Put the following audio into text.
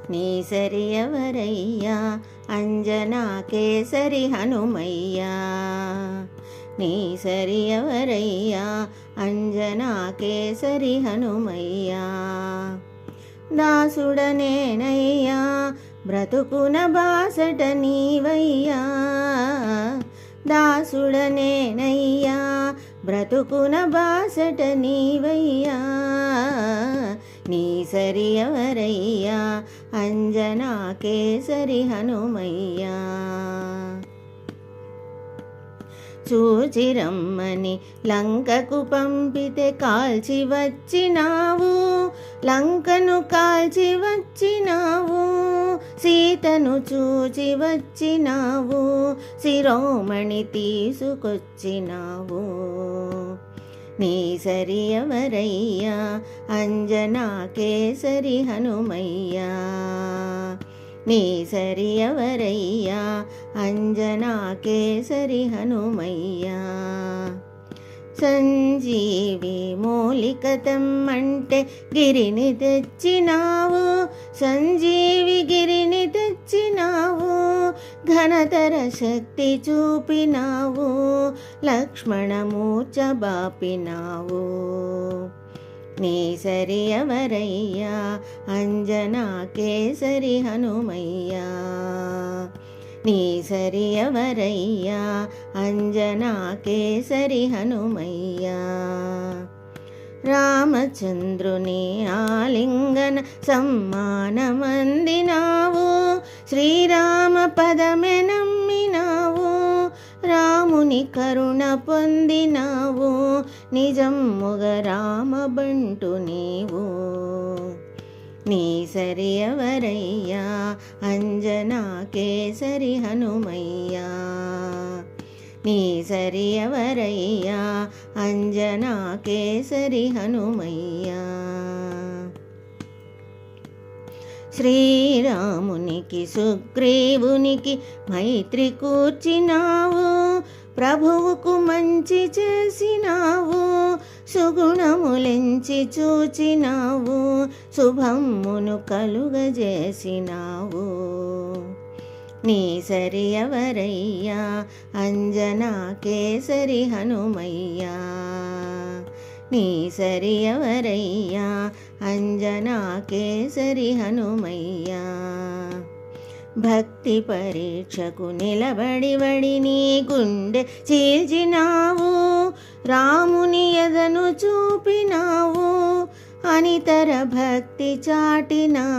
నీ సరి ఎవరయ్యా అంజనా కేసరి హనుమయ్యా. నీ సరి ఎవరయ్యా అంజనా కేసరి హనుమయ్యా. దాసుడనేనయ్యా బ్రతుకున బాసట నీవయ్యా. దాసుడనేనయ్యా బ్రతుకున బాసట నీవయ్యా. నీ సరి ఎవరయ్యా అంజనా కేసరి హనుమయ్యా. చూచిరమ్మని లంకకు పంపితే కాల్చి వచ్చినావు. లంకను కాల్చి వచ్చినావు. సీతను చూచి వచ్చినావు. శిరోమణి తీసుకొచ్చినావు. నీ సరి ఎవరయ్యా అంజనా కేసరి హనుమయ్యా. నీ సరి ఎవరయ్యా అంజనా కేసరి హనుమయ్యా. సంజీవి మూలిక తెమ్మంటే గిరిని తెచ్చినావు. సంజీవి గిరిని తెచ్చినావు. ఘనతర శక్తి చూపినావు. లక్ష్మణ మూర్ఛ బాపినావు. నీ సరి ఎవరయ్యా అంజనా కేసరి హనుమయ్యా. నీ సరి ఎవరయ్యా అంజనా కేసరి హనుమయ్యా. రామచంద్రుని ఆలింగన సమ్మానమందినావు. శ్రీరామ పదమే నమ్మినావు. రాముని కరుణ పొందినావు. నిజమ్ముగ రామబంటు నీవు. నీ సరి ఎవరయ్యా అంజనా కేసరి హనుమయ్యా. నీ సరి ఎవరయ్యా అంజనా కేసరి హనుమయ్యా. శ్రీరామునికి సుగ్రీవునికి మైత్రి కూర్చినావు. ప్రభువుకు మంచి చేసినావు. సుగుణములెంచి చూచినావు. శుభమ్మును కలుగజేసినావు. నీ సరి ఎవరయ్యా అంజనా కేసరి హనుమయ్యా. నీ సరి ఎవరయ్యా అంజనా కేసరి హనుమయ్యా. భక్తి పరీక్షకు నిలబడి వడి నీ గుండె చీల్చినావు. రాముని ఎదను చూపినావు. అనితర భక్తి చాటినావు.